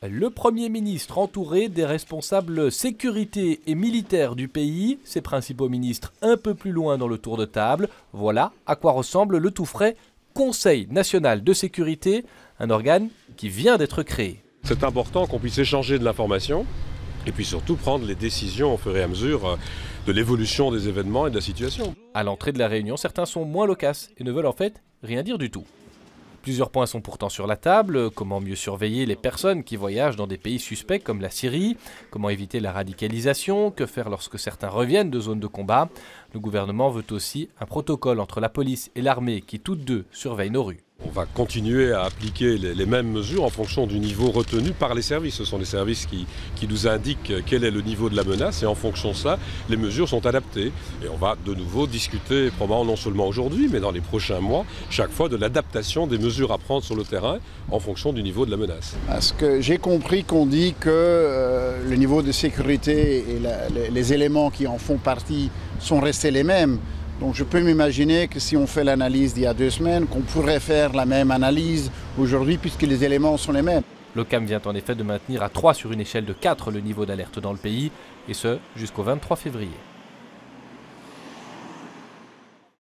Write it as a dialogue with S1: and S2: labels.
S1: Le Premier ministre entouré des responsables sécurité et militaires du pays, ses principaux ministres un peu plus loin dans le tour de table. Voilà à quoi ressemble le tout frais Conseil national de sécurité, un organe qui vient d'être créé.
S2: C'est important qu'on puisse échanger de l'information et puis surtout prendre les décisions au fur et à mesure de l'évolution des événements et de la situation.
S1: À l'entrée de la réunion, certains sont moins loquaces et ne veulent en fait rien dire du tout. Plusieurs points sont pourtant sur la table. Comment mieux surveiller les personnes qui voyagent dans des pays suspects comme la Syrie? Comment éviter la radicalisation? Que faire lorsque certains reviennent de zones de combat? Le gouvernement veut aussi un protocole entre la police et l'armée qui toutes deux surveillent nos rues.
S2: On va continuer à appliquer les mêmes mesures en fonction du niveau retenu par les services. Ce sont les services qui nous indiquent quel est le niveau de la menace et en fonction de ça, les mesures sont adaptées. Et on va de nouveau discuter, probablement non seulement aujourd'hui, mais dans les prochains mois, chaque fois de l'adaptation des mesures à prendre sur le terrain en fonction du niveau de la menace.
S3: Parce que j'ai compris qu'on dit que le niveau de sécurité et les éléments qui en font partie sont restés les mêmes. Donc je peux m'imaginer que si on fait l'analyse d'il y a 2 semaines, qu'on pourrait faire la même analyse aujourd'hui puisque les éléments sont les mêmes.
S1: L'OCAM vient en effet de maintenir à 3 sur une échelle de 4 le niveau d'alerte dans le pays, et ce jusqu'au 23 février.